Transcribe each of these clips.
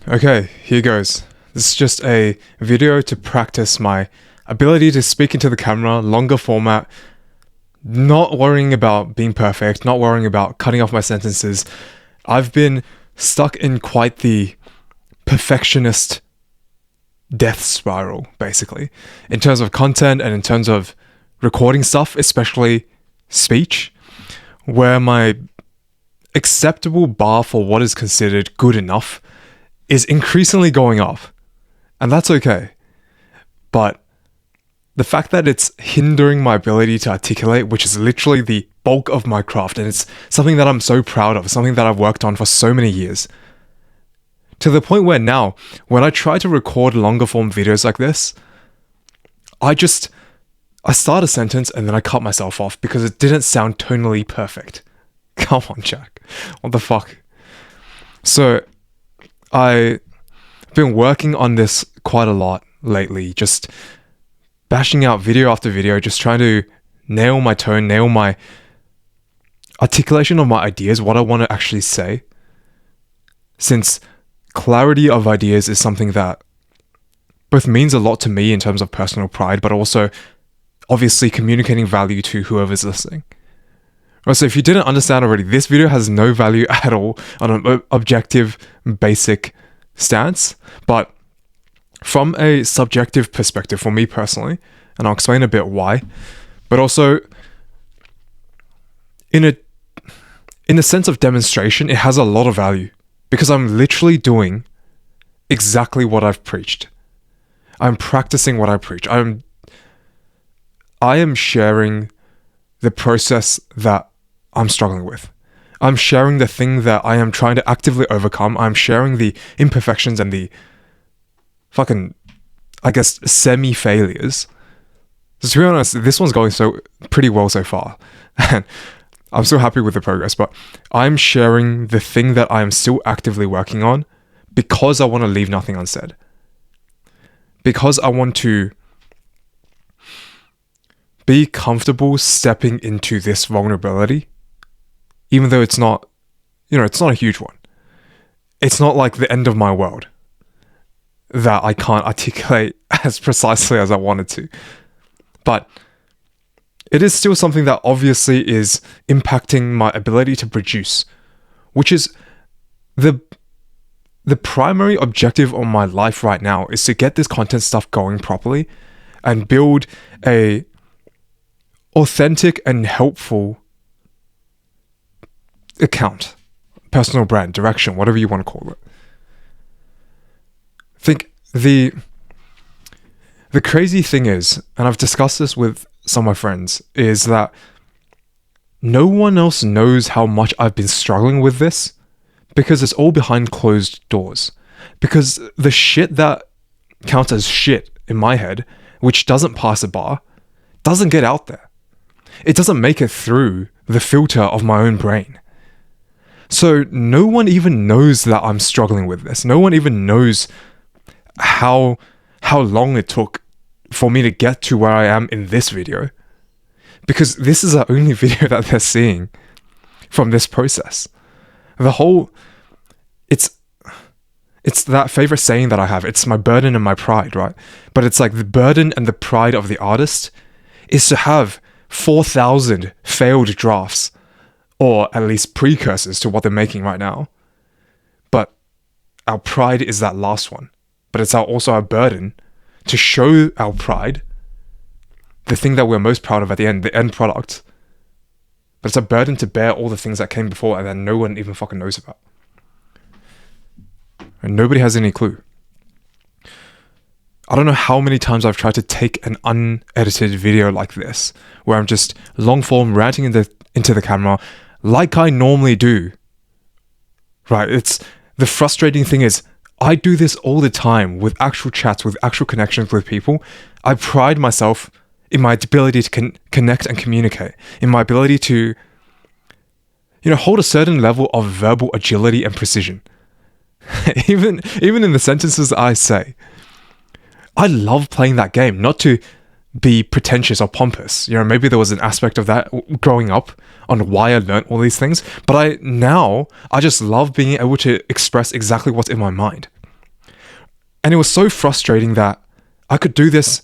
Okay, here goes. This is just a video to practice my ability to speak into the camera, longer format, not worrying about being perfect, not worrying about cutting off my sentences. I've been stuck in quite the perfectionist death spiral, basically, in terms of content and in terms of recording stuff, especially speech, where my acceptable bar for what is considered good enough is increasingly going up. And that's okay. But the fact that it's hindering my ability to articulate, which is literally the bulk of my craft, and it's something that I'm so proud of, something that I've worked on for so many years, to the point where now, when I try to record longer form videos like this, I start a sentence and then I cut myself off because it didn't sound tonally perfect. Come on, Jack. What the fuck? So I've been working on this quite a lot lately, just bashing out video after video, just trying to nail my tone, nail my articulation of my ideas, what I want to actually say. Since clarity of ideas is something that both means a lot to me in terms of personal pride, but also obviously communicating value to whoever's listening. So if you didn't understand already, this video has no value at all on an objective, basic stance. But from a subjective perspective, for me personally, and I'll explain a bit why, but also in a sense of demonstration, it has a lot of value because I'm literally doing exactly what I've preached. I'm practicing what I preach. I am sharing the process that I'm struggling with. I'm sharing the thing that I am trying to actively overcome. I'm sharing the imperfections and the fucking, I guess, semi-failures. So to be honest, this one's going pretty well so far. And I'm so happy with the progress, but I'm sharing the thing that I am still actively working on because I want to leave nothing unsaid. Because I want to be comfortable stepping into this vulnerability, even though it's not, it's not a huge one. It's not like the end of my world that I can't articulate as precisely as I wanted to. But it is still something that obviously is impacting my ability to produce, which is the primary objective of my life right now, is to get this content stuff going properly and build a authentic and helpful account, personal brand, direction, whatever you want to call it. I think the crazy thing is, and I've discussed this with some of my friends, is that no one else knows how much I've been struggling with this because it's all behind closed doors. Because the shit that counts as shit in my head, which doesn't pass a bar, doesn't get out there. It doesn't make it through the filter of my own brain. So no one even knows that I'm struggling with this. No one even knows how long it took for me to get to where I am in this video. Because this is the only video that they're seeing from this process. It's that favorite saying that I have. It's my burden and my pride, right? But it's like the burden and the pride of the artist is to have 4,000 failed drafts, or at least precursors to what they're making right now. But our pride is that last one. But it's also our burden to show our pride, the thing that we're most proud of at the end, the end product. But it's a burden to bear all the things that came before and that no one even fucking knows about. And nobody has any clue. I don't know how many times I've tried to take an unedited video like this, where I'm just long form ranting into the camera like I normally do. Right? It's the frustrating thing is I do this all the time with actual chats, with actual connections with people. I pride myself in my ability to connect and communicate, in my ability to, hold a certain level of verbal agility and precision. even in the sentences I say. I love playing that game, not to be pretentious or pompous. Maybe there was an aspect of that growing up on why I learned all these things, but I just love being able to express exactly what's in my mind. And it was so frustrating that I could do this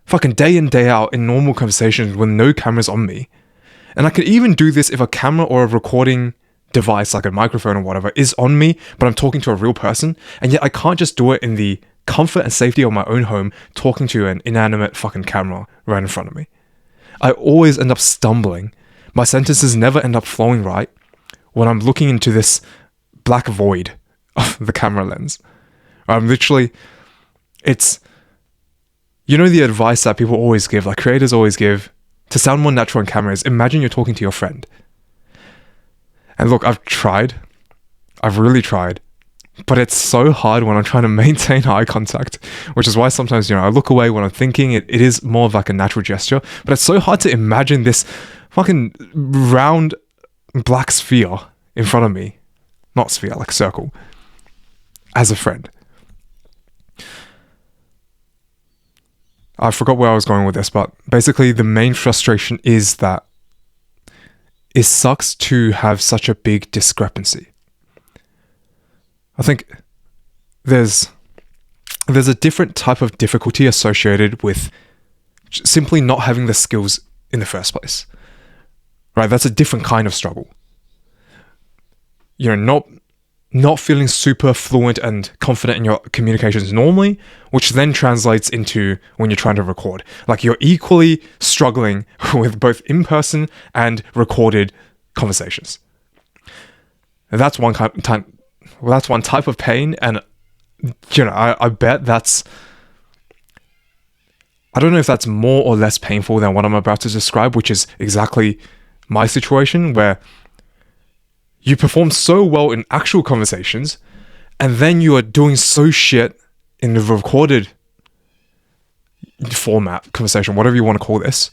fucking day in, day out in normal conversations with no cameras on me. And I could even do this if a camera or a recording device, like a microphone or whatever, is on me, but I'm talking to a real person. And yet I can't just do it in the comfort and safety of my own home, talking to an inanimate fucking camera right in front of me. I always end up stumbling. My sentences never end up flowing right when I'm looking into this black void of the camera lens. I'm literally, it's, you know, the advice that people always give, like creators always give, to sound more natural on camera is imagine you're talking to your friend. And look, I've really tried, but it's so hard when I'm trying to maintain eye contact, which is why sometimes, I look away when I'm thinking. It is more of like a natural gesture, but it's so hard to imagine this fucking round black sphere in front of me, not sphere, like circle, as a friend. I forgot where I was going with this, but basically the main frustration is that it sucks to have such a big discrepancy. I think there's a different type of difficulty associated with simply not having the skills in the first place. Right? That's a different kind of struggle. Not feeling super fluent and confident in your communications normally, which then translates into when you're trying to record. Like you're equally struggling with both in-person and recorded conversations. And that's one type of pain, and I bet that's, I don't know if that's more or less painful than what I'm about to describe, which is exactly my situation, where you perform so well in actual conversations, and then you are doing so shit in the recorded format, conversation, whatever you want to call this,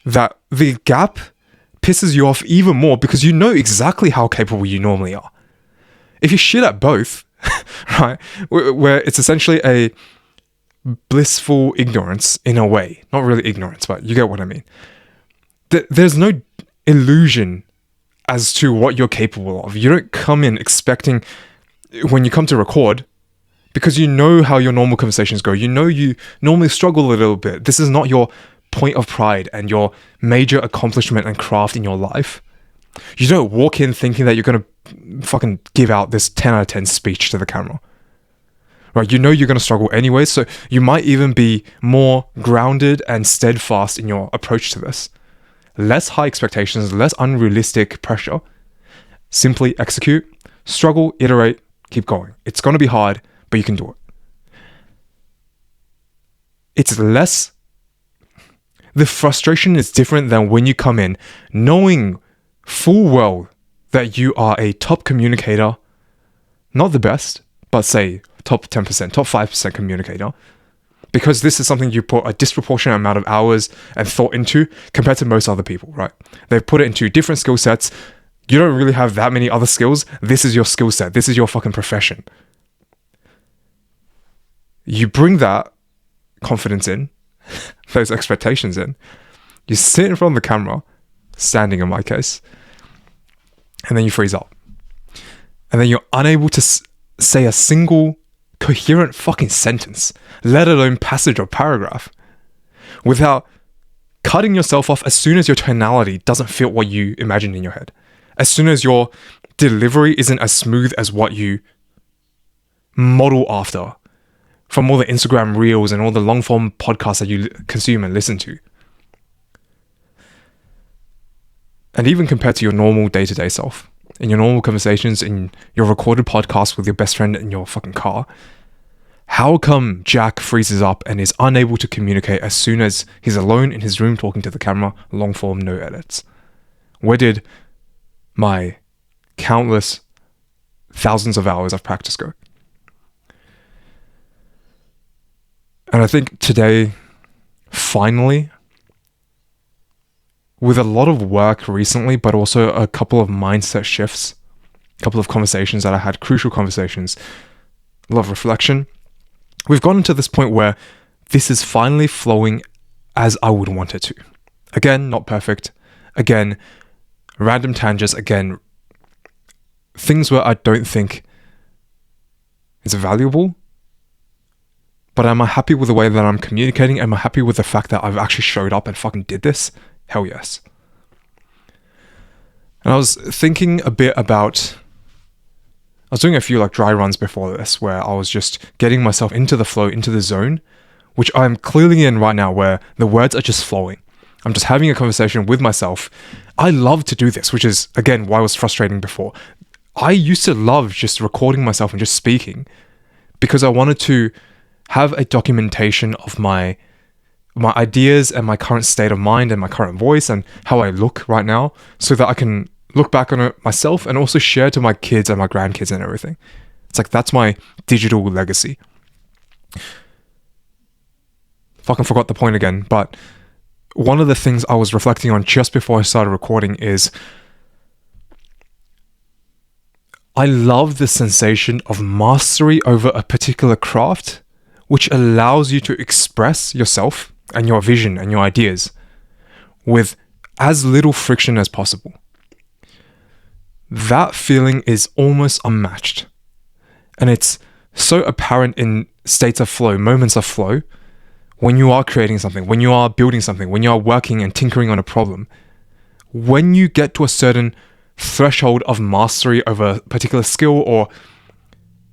that the gap pisses you off even more because you know exactly how capable you normally are. If you shit at both, right, where it's essentially a blissful ignorance in a way, not really ignorance, but you get what I mean. There's no illusion as to what you're capable of. You don't come in expecting, when you come to record, because you know how your normal conversations go, you normally struggle a little bit. This is not your point of pride and your major accomplishment and craft in your life. You don't walk in thinking that you're going to fucking give out this 10 out of 10 speech to the camera. Right? You know you're going to struggle anyway, so you might even be more grounded and steadfast in your approach to this. Less high expectations, less unrealistic pressure. Simply execute, struggle, iterate, keep going. It's going to be hard, but you can do it. It's less... The frustration is different than when you come in knowing full well that you are a top communicator, not the best, but say top 10%, top 5% communicator, because this is something you put a disproportionate amount of hours and thought into compared to most other people, right? They've put it into different skill sets. You don't really have that many other skills. This is your skill set. This is your fucking profession. You bring that confidence in, those expectations in. You sit in front of the camera, standing in my case, and then you freeze up. And then you're unable to say a single coherent fucking sentence, let alone passage or paragraph, without cutting yourself off as soon as your tonality doesn't fit what you imagine in your head. As soon as your delivery isn't as smooth as what you model after from all the Instagram reels and all the long form podcasts that you consume and listen to. And even compared to your normal day-to-day self, in your normal conversations, in your recorded podcast with your best friend in your fucking car, how come Jack freezes up and is unable to communicate as soon as he's alone in his room talking to the camera, long form, no edits? Where did my countless thousands of hours of practice go? And I think today, finally, with a lot of work recently, but also a couple of mindset shifts, a couple of conversations that I had, crucial conversations, a lot of reflection, we've gotten to this point where this is finally flowing as I would want it to. Again, not perfect. Again, random tangents. Again, things where I don't think it's valuable, But am I happy with the way that I'm communicating? Am I happy with the fact that I've actually showed up and fucking did this? Hell yes. And I was thinking a bit about, I was doing a few like dry runs before this where I was just getting myself into the flow, into the zone, which I'm clearly in right now, where the words are just flowing. I'm just having a conversation with myself. I love to do this, which is, again, why it was frustrating before. I used to love just recording myself and just speaking because I wanted to have a documentation of my ideas and my current state of mind and my current voice and how I look right now, so that I can look back on it myself and also share to my kids and my grandkids and everything. It's like, that's my digital legacy. Fucking forgot the point again, but one of the things I was reflecting on just before I started recording is I love the sensation of mastery over a particular craft, which allows you to express yourself and your vision and your ideas with as little friction as possible. That feeling is almost unmatched. And it's so apparent in states of flow, moments of flow, when you are creating something, when you are building something, when you are working and tinkering on a problem. When you get to a certain threshold of mastery over a particular skill or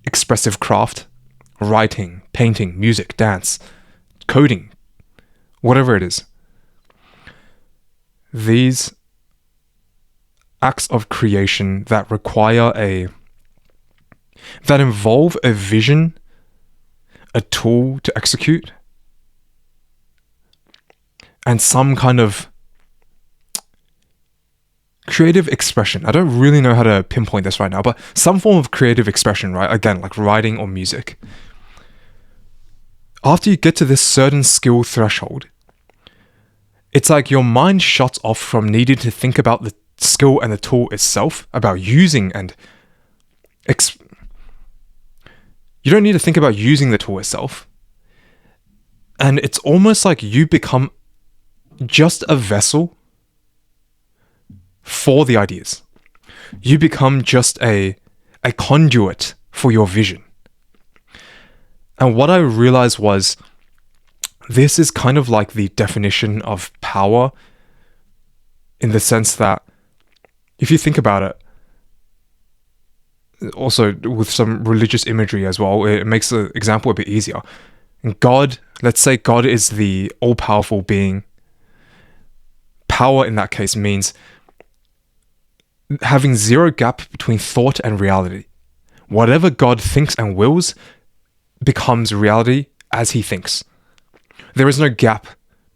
expressive craft, writing, painting, music, dance, coding, whatever it is, these acts of creation that involve a vision, a tool to execute, and some kind of creative expression. I don't really know how to pinpoint this right now, but some form of creative expression, right? Again, like writing or music. After you get to this certain skill threshold, it's like your mind shuts off from needing to think about the skill and the tool itself, about using and you don't need to think about using the tool itself. And it's almost like you become just a vessel for the ideas. You become just a conduit for your vision. And what I realized was, this is kind of like the definition of power, in the sense that if you think about it, also with some religious imagery as well, it makes the example a bit easier. And God, let's say God is the all-powerful being. Power in that case means having zero gap between thought and reality. Whatever God thinks and wills becomes reality as he thinks. There is no gap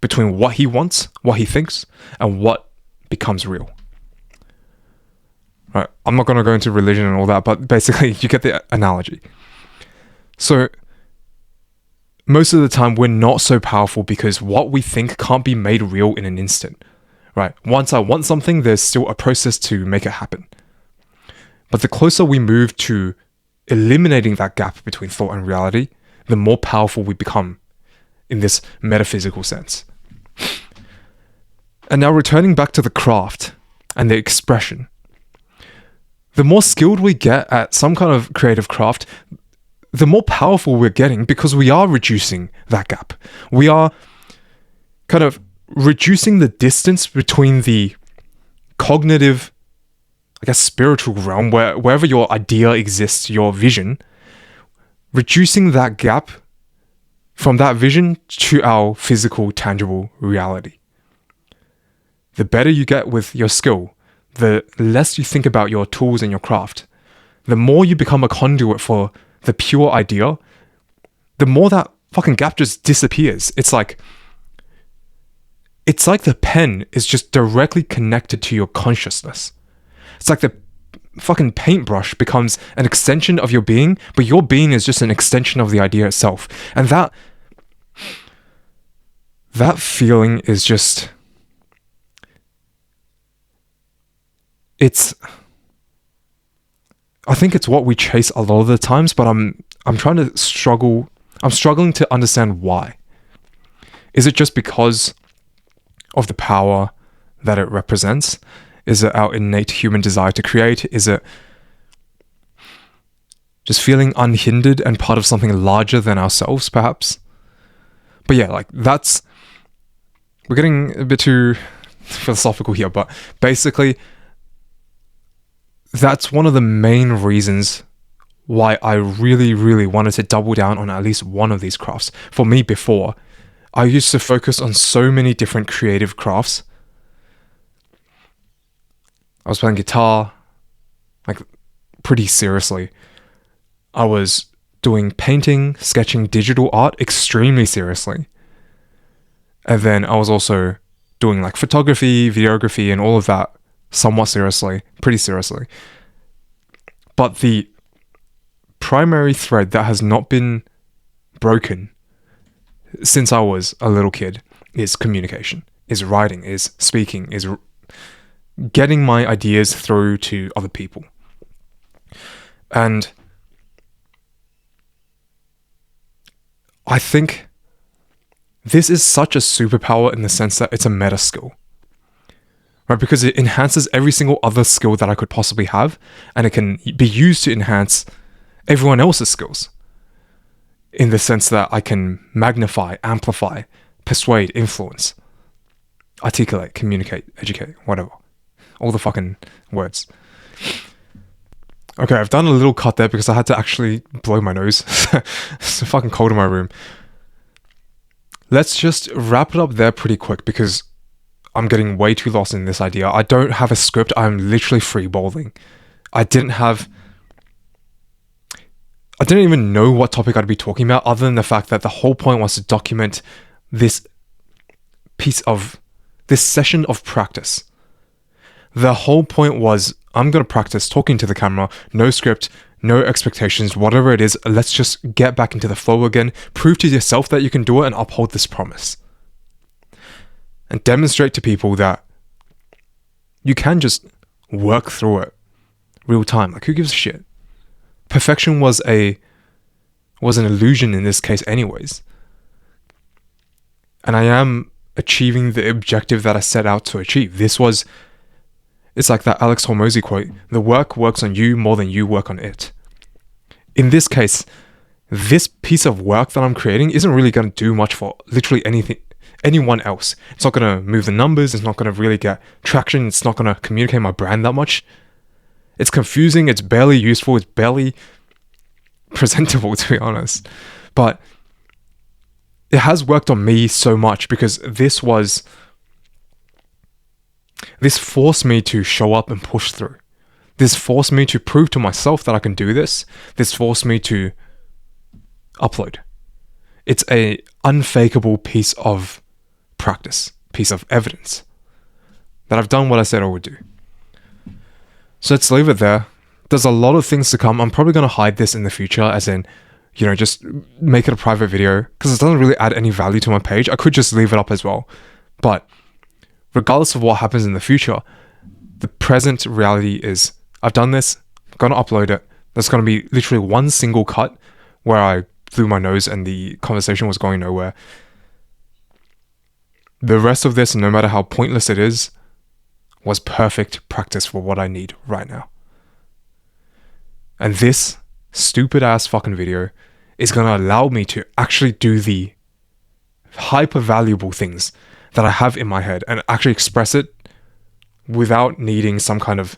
between what he wants, what he thinks, and what becomes real. Right, I'm not going to go into religion and all that, but basically you get the analogy. So most of the time we're not so powerful because what we think can't be made real in an instant. Right? Once I want something, there's still a process to make it happen. But the closer we move to eliminating that gap between thought and reality, the more powerful we become in this metaphysical sense. And now returning back to the craft and the expression, the more skilled we get at some kind of creative craft, the more powerful we're getting, because we are reducing that gap. We are kind of reducing the distance between the cognitive, I guess, spiritual realm, wherever your idea exists, your vision, reducing that gap from that vision to our physical, tangible reality. The better you get with your skill, the less you think about your tools and your craft, the more you become a conduit for the pure idea, the more that fucking gap just disappears. It's like the pen is just directly connected to your consciousness. It's like the fucking paintbrush becomes an extension of your being, but your being is just an extension of the idea itself. And that feeling is just, I think it's what we chase a lot of the times, but I'm struggling to understand why. Is it just because of the power that it represents? Is it our innate human desire to create? Is it just feeling unhindered and part of something larger than ourselves, perhaps. But yeah, like we're getting a bit too philosophical here, but basically, that's one of the main reasons why I really, really wanted to double down on at least one of these crafts. For me, before, I used to focus on so many different creative crafts. I was playing guitar, like, pretty seriously. I was doing painting, sketching, digital art extremely seriously. And then I was also doing like photography, videography, and all of that somewhat seriously, pretty seriously. But the primary thread that has not been broken since I was a little kid is communication, is writing, is speaking, is getting my ideas through to other people. And I think this is such a superpower in the sense that it's a meta skill, right? Because it enhances every single other skill that I could possibly have, and it can be used to enhance everyone else's skills in the sense that I can magnify, amplify, persuade, influence, articulate, communicate, educate, whatever. All the fucking words. Okay, I've done a little cut there because I had to actually blow my nose. It's fucking cold in my room. Let's just wrap it up there pretty quick because I'm getting way too lost in this idea. I don't have a script. I'm literally freeballing. I didn't even know what topic I'd be talking about other than the fact that the whole point was to document this session of practice. The whole point was, I'm going to practice talking to the camera, no script, no expectations, whatever it is. Let's just get back into the flow again, prove to yourself that you can do it, and uphold this promise. And demonstrate to people that you can just work through it real time. Like, who gives a shit? Perfection was an illusion in this case anyways. And I am achieving the objective that I set out to achieve. It's like that Alex Hormozy quote, the work works on you more than you work on it. In this case, this piece of work that I'm creating isn't really going to do much for literally anyone else. It's not going to move the numbers, it's not going to really get traction, it's not going to communicate my brand that much. It's confusing, it's barely useful, it's barely presentable, to be honest. But it has worked on me so much because this forced me to show up and push through. This forced me to prove to myself that I can do this. This forced me to upload. It's a unfakeable piece of practice, piece of evidence that I've done what I said I would do. So let's leave it there. There's a lot of things to come. I'm probably going to hide this in the future, as in, just make it a private video because it doesn't really add any value to my page. I could just leave it up as well. But regardless of what happens in the future, the present reality is I've done this, I'm going to upload it. There's going to be literally one single cut where I blew my nose and the conversation was going nowhere. The rest of this, no matter how pointless it is, was perfect practice for what I need right now. And this stupid ass fucking video is going to allow me to actually do the hyper valuable things that I have in my head and actually express it without needing some kind of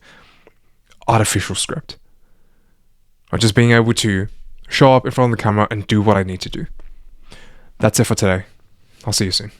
artificial script. Or just being able to show up in front of the camera and do what I need to do. That's it for today. I'll see you soon.